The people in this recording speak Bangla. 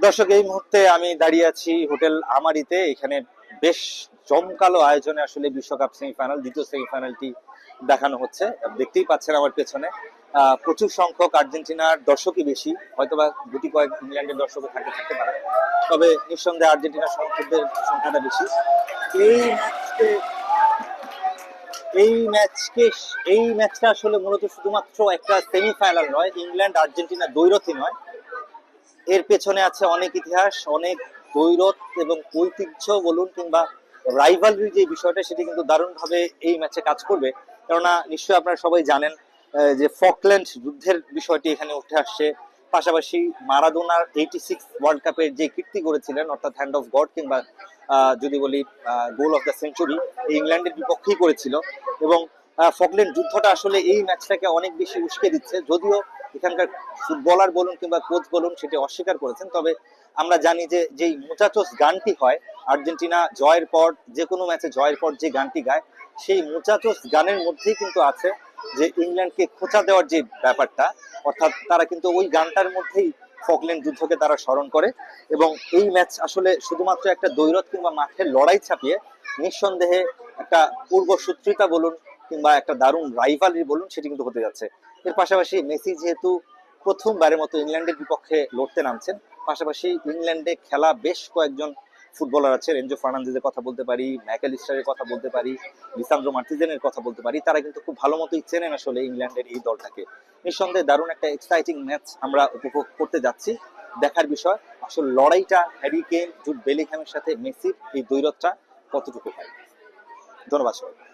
দর্শক, এই মুহূর্তে আমি দাঁড়িয়ে আছি হোটেল আমারিতে। এখানে বেশ জমকালো আয়োজনে আসলে বিশ্বকাপ সেমিফাইনাল, দ্বিতীয় সেমিফাইনালটি দেখানো হচ্ছে। দেখতেই পাচ্ছেন আমার পেছনে প্রচুর সংখ্যক আর্জেন্টিনার দর্শকই বেশি, হয়তোবা গুটি কয়েক ইংল্যান্ডের দর্শকও থাকতে পারে, তবে নিঃসন্দেহে আর্জেন্টিনার সমর্থকদের সংখ্যাটা বেশি। এই ম্যাচকে এই ম্যাচকে এই ম্যাচটা আসলে মূলত শুধুমাত্র একটা সেমিফাইনাল নয়, ইংল্যান্ড আর্জেন্টিনা দ্বৈরথই নয়, এর পেছনে আছে অনেক ইতিহাস, অনেক দ্বৈরথ এবং ঐতিহ্য বলুন কিংবা রাইভালরি যে বিষয়টা, সেটি কিন্তু দারুণভাবে এই ম্যাচে কাজ করবে। কেননা নিশ্চয়ই আপনারা সবাই জানেন যে ফকল্যান্ড যুদ্ধের বিষয়টি এখানে উঠে আসছে। পাশাপাশি মারাদোনার 86 ওয়ার্ল্ড কাপের যে কীর্তি করেছিলেন, অর্থাৎ হ্যান্ড অফ গড কিংবা যদি বলি গোল অফ দ্য সেঞ্চুরি, ইংল্যান্ডের বিপক্ষেই করেছিল। এবং ফকল্যান্ড যুদ্ধটা আসলে এই ম্যাচটাকে অনেক বেশি উস্কে দিচ্ছে, যদিও এখানকার ফুটবলার বলুন কিংবা কোচ বলুন সেটি অস্বীকার করেছেন। তবে আমরা জানি যে যেই মুচাচোস গানটি হয় আর্জেন্টিনা জয়ের পর, যে কোনো ম্যাচে জয়ের পর যে গানটি গায়, সেই মুচাচোস গানের মধ্যেই কিন্তু আছে যে ইংল্যান্ডকে খোঁচা দেওয়ার যে ব্যাপারটা, অর্থাৎ তারা কিন্তু ওই গানটার মধ্যেই ফকল্যান্ড যুদ্ধকে তারা স্মরণ করে। এবং এই ম্যাচ আসলে শুধুমাত্র একটা দ্বৈরথ কিংবা মাঠের লড়াই ছাপিয়ে নিঃসন্দেহে একটা পূর্বসূত্রিতা বলুন কিংবা একটা দারুণ রাইভালরি বলুন, সেটি কিন্তু হতে যাচ্ছে। এর পাশাপাশি মেসি যেহেতু প্রথমবারের মতো ইংল্যান্ডের বিপক্ষে লড়তে নামছেন, পাশাপাশি ইংল্যান্ডে খেলা বেশ কয়েকজন ফুটবলার আছে, এনজো ফার্নান্দেজের কথা বলতে পারি, ম্যাকালিস্টারের কথা বলতে পারি, লিসান্দ্রো মার্টিনেজের কথা বলতে পারি, তারা কিন্তু খুব ভালো মতোই চেনেন আসলে ইংল্যান্ডের এই দলটাকে। নিঃসন্দেহে দারুণ একটা এক্সাইটিং ম্যাচ আমরা উপভোগ করতে যাচ্ছি। দেখার বিষয় আসলে লড়াইটা হ্যারি কেন, জুড বেলিংহ্যামের সাথে মেসির এই দ্বৈরথটা কতটুকু হয়। ধন্যবাদ সবাই।